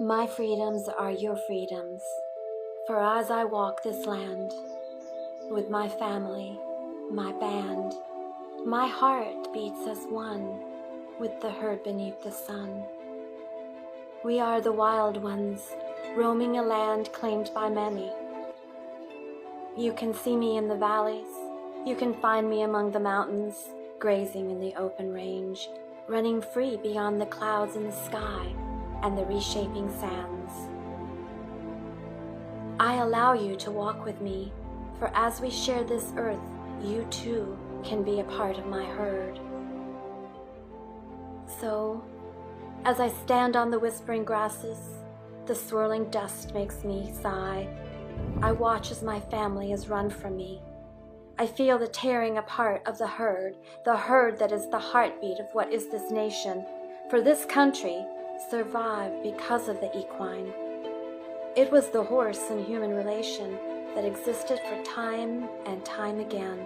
My freedoms are your freedoms, for as I walk this land, with my family, my band, my heart beats as one with the herd beneath the sun. We are the wild ones, roaming a land claimed by many. You can see me in the valleys, you can find me among the mountains, grazing in the open range, running free beyond the clouds in the sky and the reshaping sands. I allow you to walk with me, for as we share this earth, you too can be a part of my herd. So, as I stand on the whispering grasses, the swirling dust makes me sigh. I watch as my family is run from me. I feel the tearing apart of the herd that is the heartbeat of what is this nation, for this country survived because of the equine. It was the horse and human relation that existed for time and time again.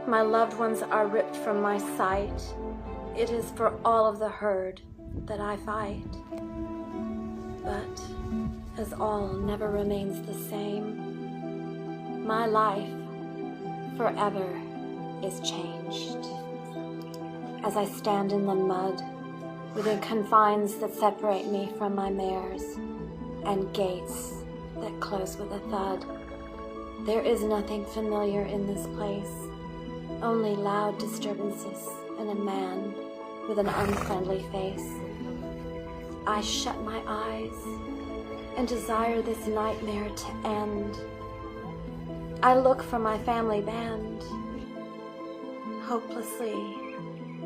My loved ones are ripped from my sight. It is for all of the herd that I fight. But as all never remains the same, my life forever is changed. As I stand in the mud, within confines that separate me from my mares, and gates that close with a thud, there is nothing familiar in this place, only loud disturbances and a man with an unfriendly face. I shut my eyes and desire this nightmare to end. I look for my family band. Hopelessly,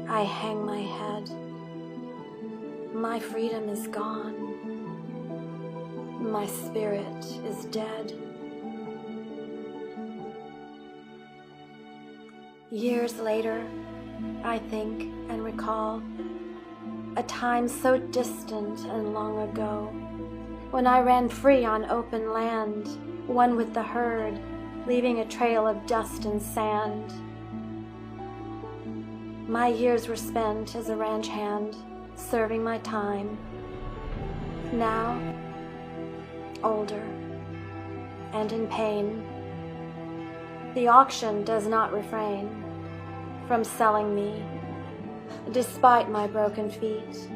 I hang my head. My freedom is gone. My spirit is dead. Years later, I think and recall a time so distant and long ago, when I ran free on open land, one with the herd, leaving a trail of dust and sand. My years were spent as a ranch hand, serving my time. Now, older and in pain, the auction does not refrain from selling me, despite my broken feet.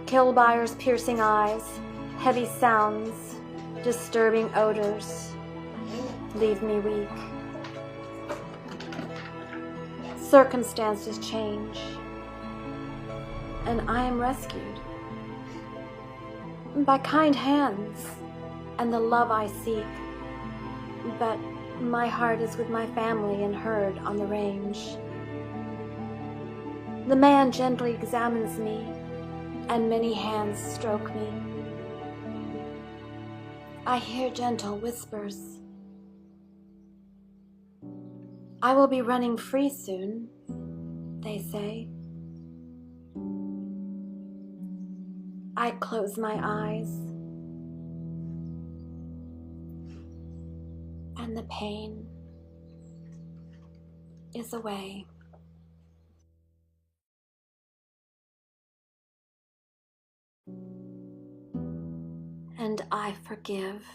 Kill buyers' piercing eyes, heavy sounds, disturbing odors leave me weak. Circumstances change, and I am rescued by kind hands and the love I seek. But my heart is with my family and herd on the range. The man gently examines me, and many hands stroke me. I hear gentle whispers. I will be running free soon, they say. I close my eyes, and the pain is away. And I forgive.